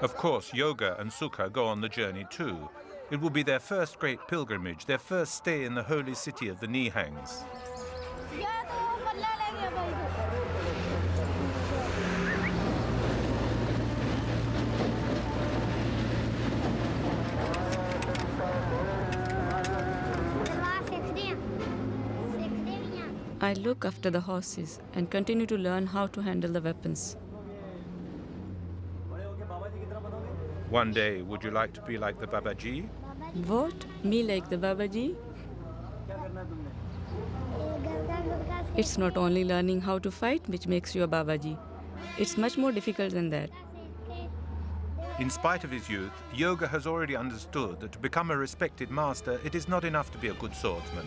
Of course, Yoga and Sukha go on the journey too. It will be their first great pilgrimage, their first stay in the holy city of the Nihangs. I look after the horses and continue to learn how to handle the weapons. One day, would you like to be like the Babaji? What? Me like the Babaji? It's not only learning how to fight which makes you a Babaji. It's much more difficult than that. In spite of his youth, Yoga has already understood that to become a respected master, it is not enough to be a good swordsman.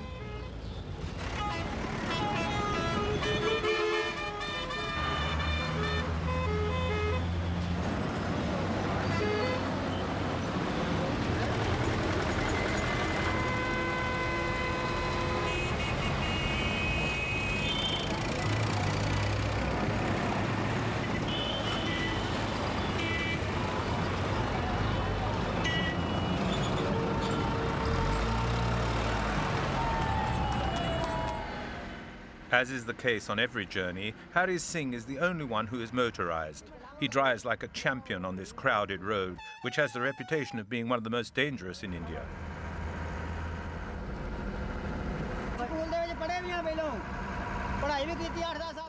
As is the case on every journey, Singh is the only one who is motorized. He drives like a champion on this crowded road, which has the reputation of being one of the most dangerous in India.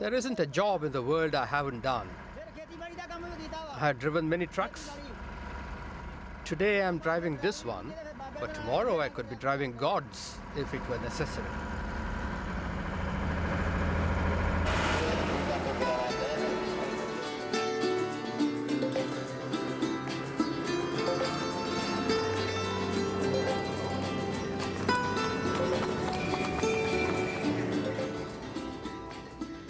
There isn't a job in the world I haven't done. I have driven many trucks. Today I'm driving this one, but tomorrow I could be driving God's if it were necessary.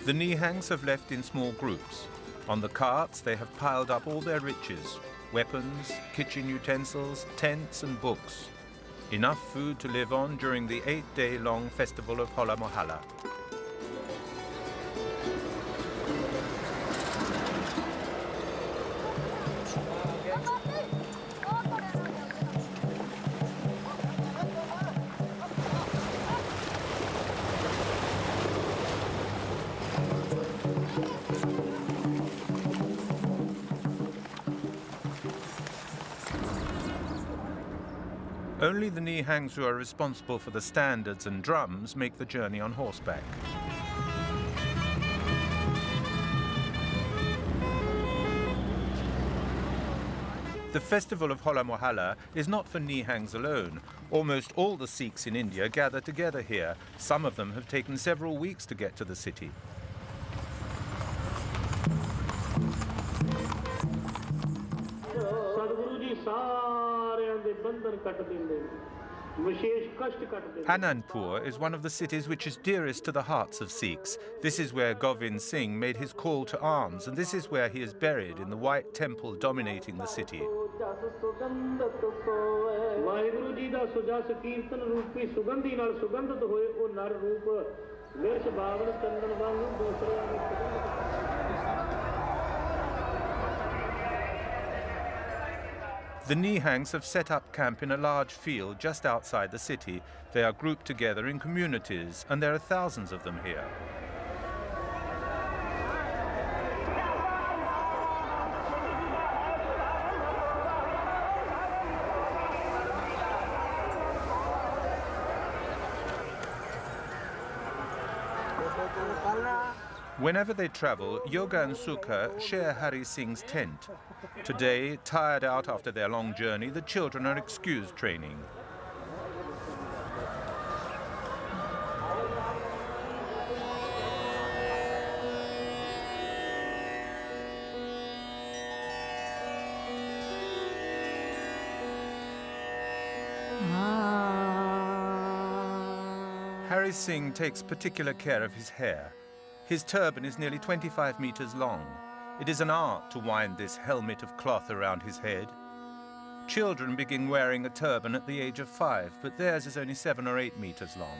The Nihangs have left in small groups. On the carts, they have piled up all their riches: weapons, kitchen utensils, tents and books. Enough food to live on during the 8-day-long festival of Hola, Mohalla. Only the Nihangs who are responsible for the standards and drums make the journey on horseback. The festival of Hola Mohalla is not for Nihangs alone. Almost all the Sikhs in India gather together here. Some of them have taken several weeks to get to the city. Anandpur is one of the cities which is dearest to the hearts of Sikhs. This is where Govind Singh made his call to arms, and this is where he is buried in the white temple dominating the city. The Nihangs have set up camp in a large field just outside the city. They are grouped together in communities, and there are thousands of them here. Whenever they travel, Yoga and Sukha share Hari Singh's tent. Today, tired out after their long journey, the children are excused training. Hari Singh takes particular care of his hair. His turban is nearly 25 meters long. It is an art to wind this helmet of cloth around his head. Children begin wearing a turban at the age of 5, but theirs is only 7 or 8 meters long.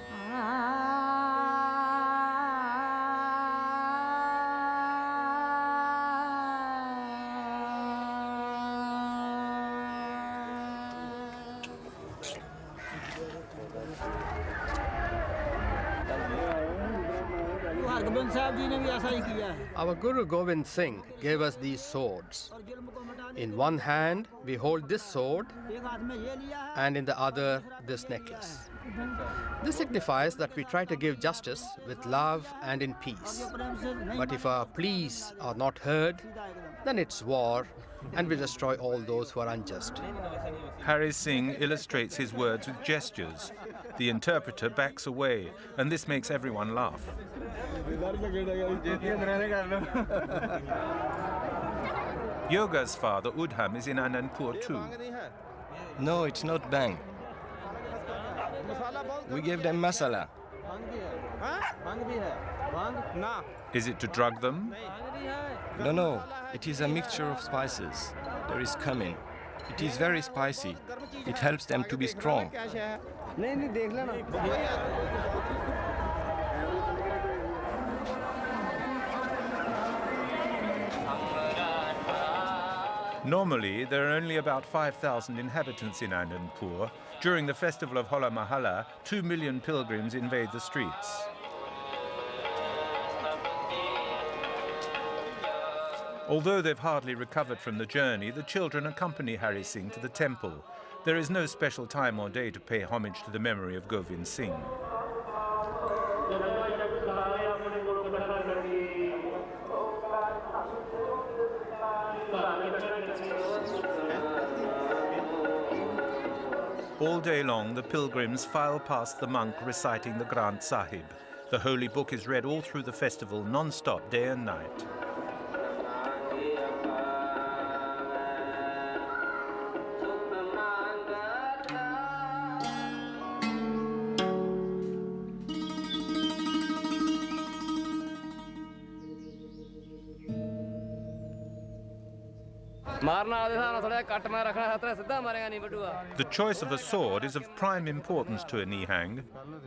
Our Guru Gobind Singh gave us these swords. In one hand, we hold this sword, and in the other, this necklace. This signifies that we try to give justice with love and in peace. But if our pleas are not heard, then it's war, and we destroy all those who are unjust. Hari Singh illustrates his words with gestures. The interpreter backs away, and this makes everyone laugh. Yoga's father, Udham, is in Anandpur too. No, it's not bang. We gave them masala. Is it to drug them? No, it is a mixture of spices. There is cumin. It is very spicy. It helps them to be strong. Normally, there are only about 5,000 inhabitants in Anandpur. During the festival of Hola Mohalla, 2 million pilgrims invade the streets. Although they've hardly recovered from the journey, the children accompany Hari Singh to the temple. There is no special time or day to pay homage to the memory of Govind Singh. All day long, the pilgrims file past the monk reciting the Granth Sahib. The holy book is read all through the festival, non-stop, day and night. The choice of a sword is of prime importance to a Nihang.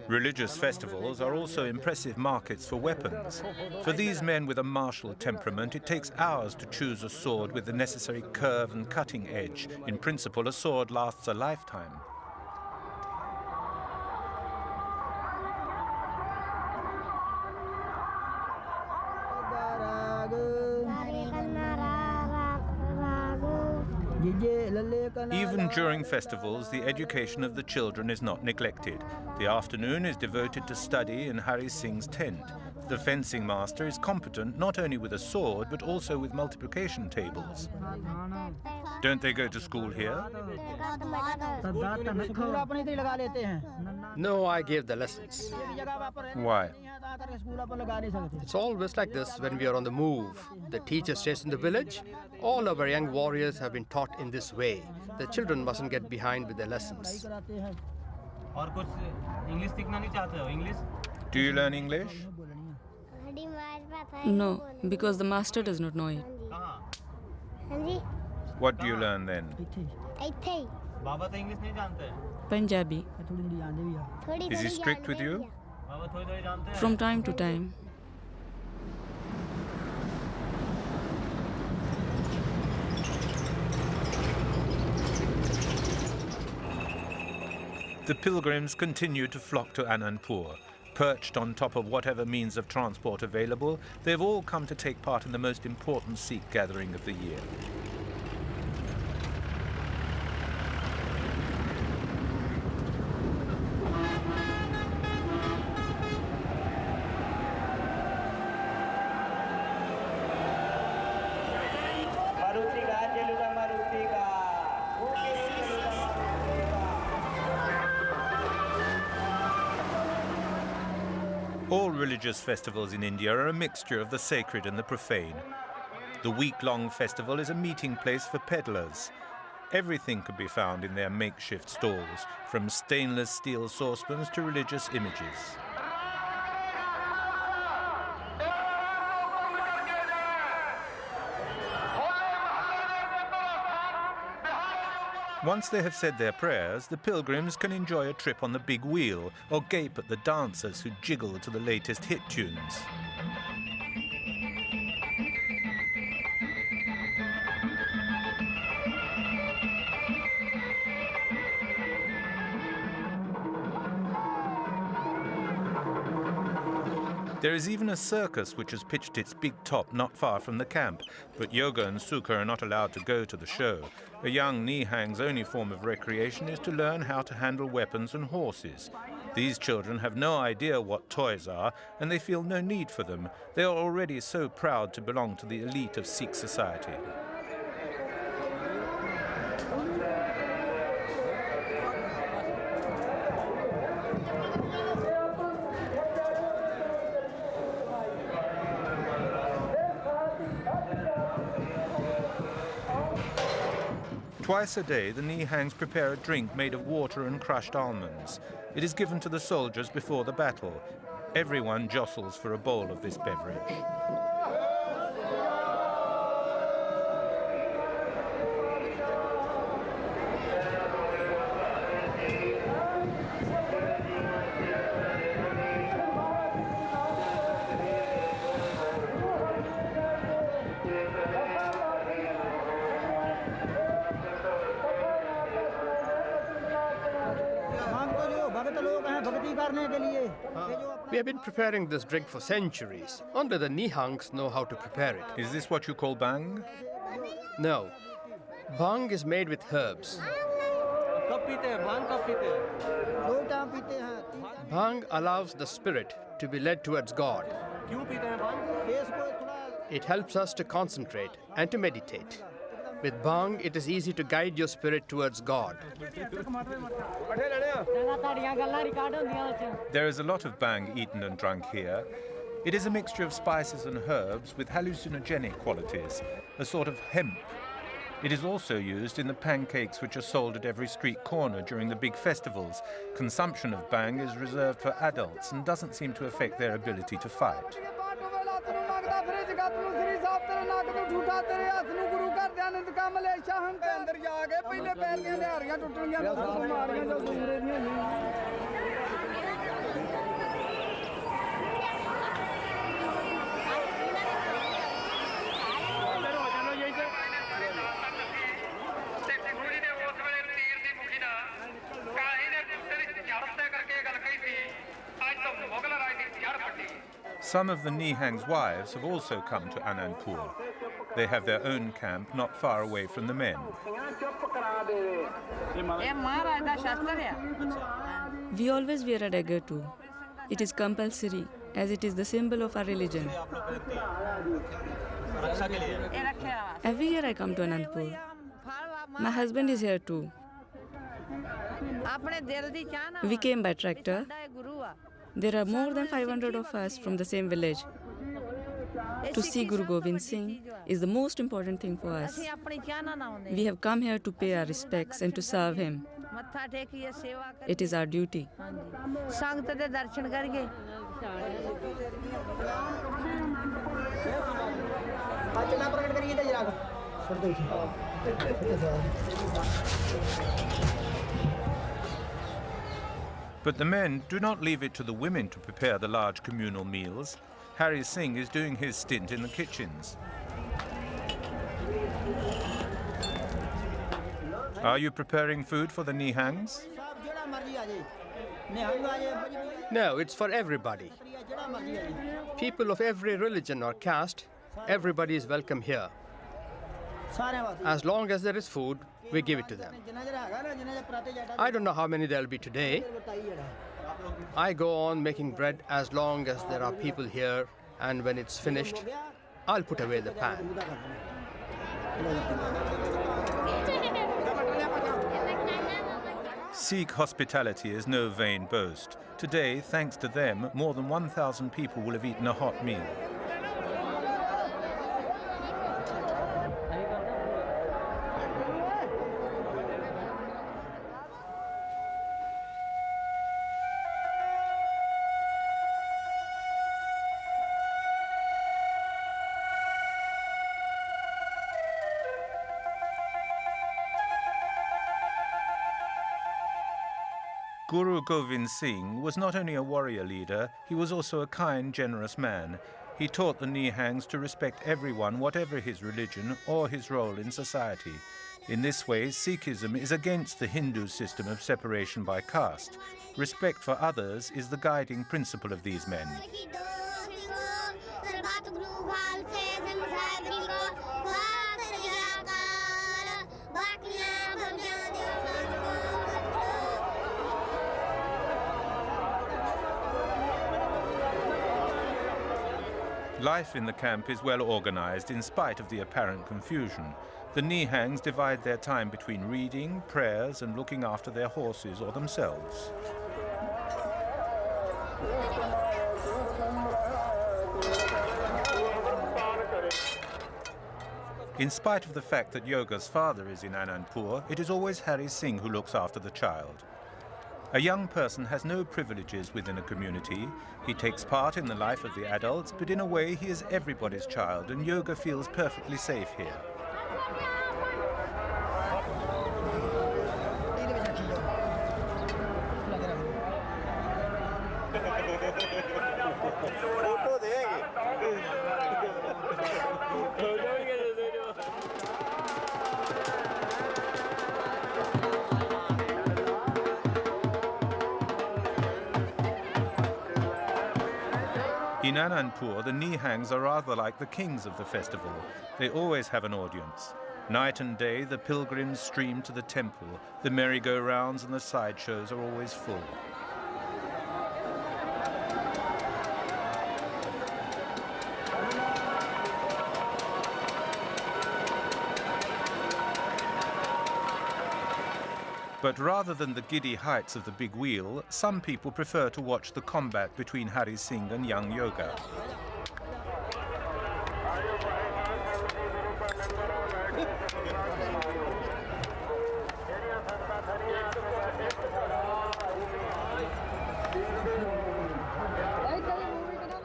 Religious festivals are also impressive markets for weapons. For these men with a martial temperament, it takes hours to choose a sword with the necessary curve and cutting edge. In principle, a sword lasts a lifetime. Even during festivals, the education of the children is not neglected. The afternoon is devoted to study in Hari Singh's tent. The fencing master is competent not only with a sword, but also with multiplication tables. Don't they go to school here? No, I gave the lessons. Why? It's always like this when we are on the move. The teacher stays in the village. All our young warriors have been taught in this way. The children mustn't get behind with their lessons. Do you learn English? No, because the master does not know it. What do you learn then? Punjabi. Is he strict with you? From time to time. The pilgrims continue to flock to Anandpur. Perched on top of whatever means of transport available, they've all come to take part in the most important Sikh gathering of the year. All religious festivals in India are a mixture of the sacred and the profane. The week-long festival is a meeting place for peddlers. Everything can be found in their makeshift stalls, from stainless steel saucepans to religious images. Once they have said their prayers, the pilgrims can enjoy a trip on the big wheel or gape at the dancers who jiggle to the latest hit tunes. There is even a circus which has pitched its big top not far from the camp, but Yoga and Sukha are not allowed to go to the show. A young Nihang's only form of recreation is to learn how to handle weapons and horses. These children have no idea what toys are, and they feel no need for them. They are already so proud to belong to the elite of Sikh society. Twice a day, the Nihangs prepare a drink made of water and crushed almonds. It is given to the soldiers before the battle. Everyone jostles for a bowl of this beverage. We have been preparing this drink for centuries. Only the Nihangs know how to prepare it. Is this what you call bang? No. Bhang is made with herbs. Bhang allows the spirit to be led towards God. It helps us to concentrate and to meditate. With Bhang, it is easy to guide your spirit towards God. There is a lot of bang eaten and drunk here. It is a mixture of spices and herbs with hallucinogenic qualities, a sort of hemp. It is also used in the pancakes which are sold at every street corner during the big festivals. Consumption of bang is reserved for adults and doesn't seem to affect their ability to fight. Some of the Nihang's wives have also come to Anandpur. They have their own camp not far away from the men. We always wear a dagger too. It is compulsory, as it is the symbol of our religion. Every year I come to Anandpur. My husband is here too. We came by tractor. There are more than 500 of us from the same village. To see Guru Gobind Singh is the most important thing for us. We have come here to pay our respects and to serve him. It is our duty. But the men do not leave it to the women to prepare the large communal meals. Harry Singh is doing his stint in the kitchens. Are you preparing food for the Nihangs? No, it's for everybody. People of every religion or caste, everybody is welcome here. As long as there is food, we give it to them. I don't know how many there'll be today. I go on making bread as long as there are people here, and when it's finished, I'll put away the pan. Sikh hospitality is no vain boast. Today, thanks to them, more than 1,000 people will have eaten a hot meal. Guru Govind Singh was not only a warrior leader, he was also a kind, generous man. He taught the Nihangs to respect everyone, whatever his religion or his role in society. In this way, Sikhism is against the Hindu system of separation by caste. Respect for others is the guiding principle of these men. Life in the camp is well organized in spite of the apparent confusion. The Nihangs divide their time between reading, prayers, and looking after their horses or themselves. In spite of the fact that Yoga's father is in Anandpur, it is always Hari Singh who looks after the child. A young person has no privileges within a community. He takes part in the life of the adults, but in a way he is everybody's child, and Yoga feels perfectly safe here. In Anandpur, the Nihangs are rather like the kings of the festival. They always have an audience. Night and day, the pilgrims stream to the temple. The merry-go-rounds and the sideshows are always full. But rather than the giddy heights of the big wheel, some people prefer to watch the combat between Hari Singh and young Yoga.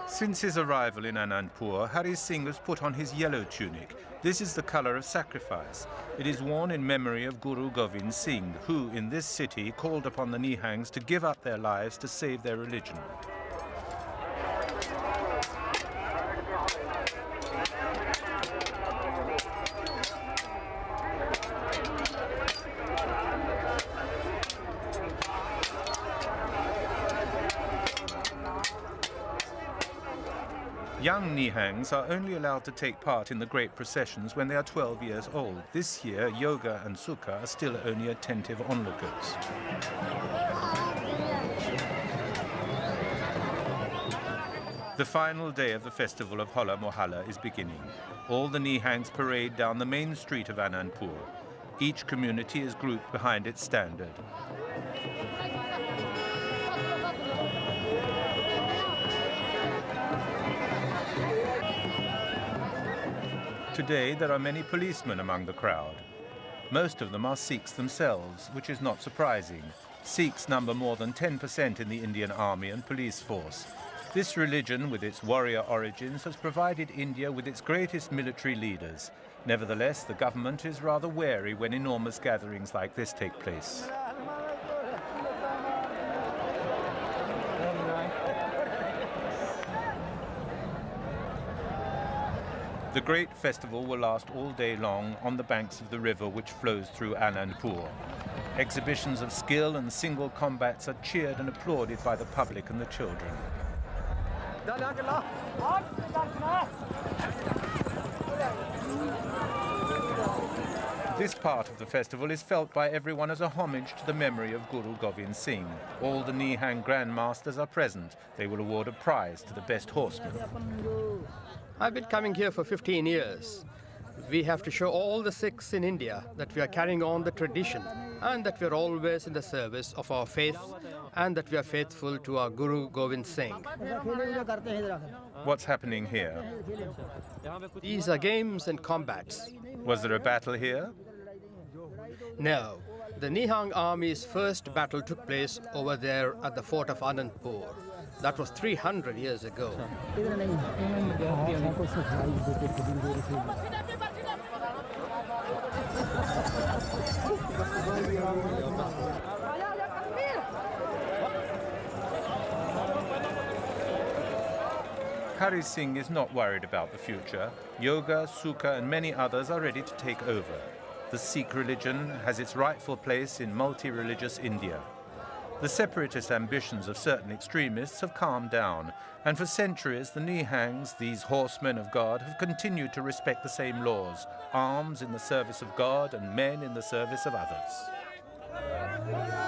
Since his arrival in Anandpur, Hari Singh has put on his yellow tunic. This is the colour of sacrifice. It is worn in memory of Guru Govind Singh, who, in this city, called upon the Nihangs to give up their lives to save their religion. Young Nihangs are only allowed to take part in the great processions when they are 12 years old. This year, Yoga and Sukha are still only attentive onlookers. The final day of the festival of Hola, Mohalla is beginning. All the Nihangs parade down the main street of Anandpur. Each community is grouped behind its standard. Today, there are many policemen among the crowd. Most of them are Sikhs themselves, which is not surprising. Sikhs number more than 10% in the Indian army and police force. This religion, with its warrior origins, has provided India with its greatest military leaders. Nevertheless, the government is rather wary when enormous gatherings like this take place. The great festival will last all day long on the banks of the river which flows through Anandpur. Exhibitions of skill and single combats are cheered and applauded by the public and the children. This part of the festival is felt by everyone as a homage to the memory of Guru Govind Singh. All the Nihang grandmasters are present. They will award a prize to the best horseman. I've been coming here for 15 years. We have to show all the Sikhs in India that we are carrying on the tradition and that we are always in the service of our faith and that we are faithful to our Guru Govind Singh. What's happening here? These are games and combats. Was there a battle here? No. The Nihang army's first battle took place over there at the fort of Anandpur. That was 300 years ago. Hari Singh is not worried about the future. Yoga, Sukha and many others are ready to take over. The Sikh religion has its rightful place in multi-religious India. The separatist ambitions of certain extremists have calmed down, and for centuries the Nihangs, these horsemen of God, have continued to respect the same laws, arms in the service of God and men in the service of others.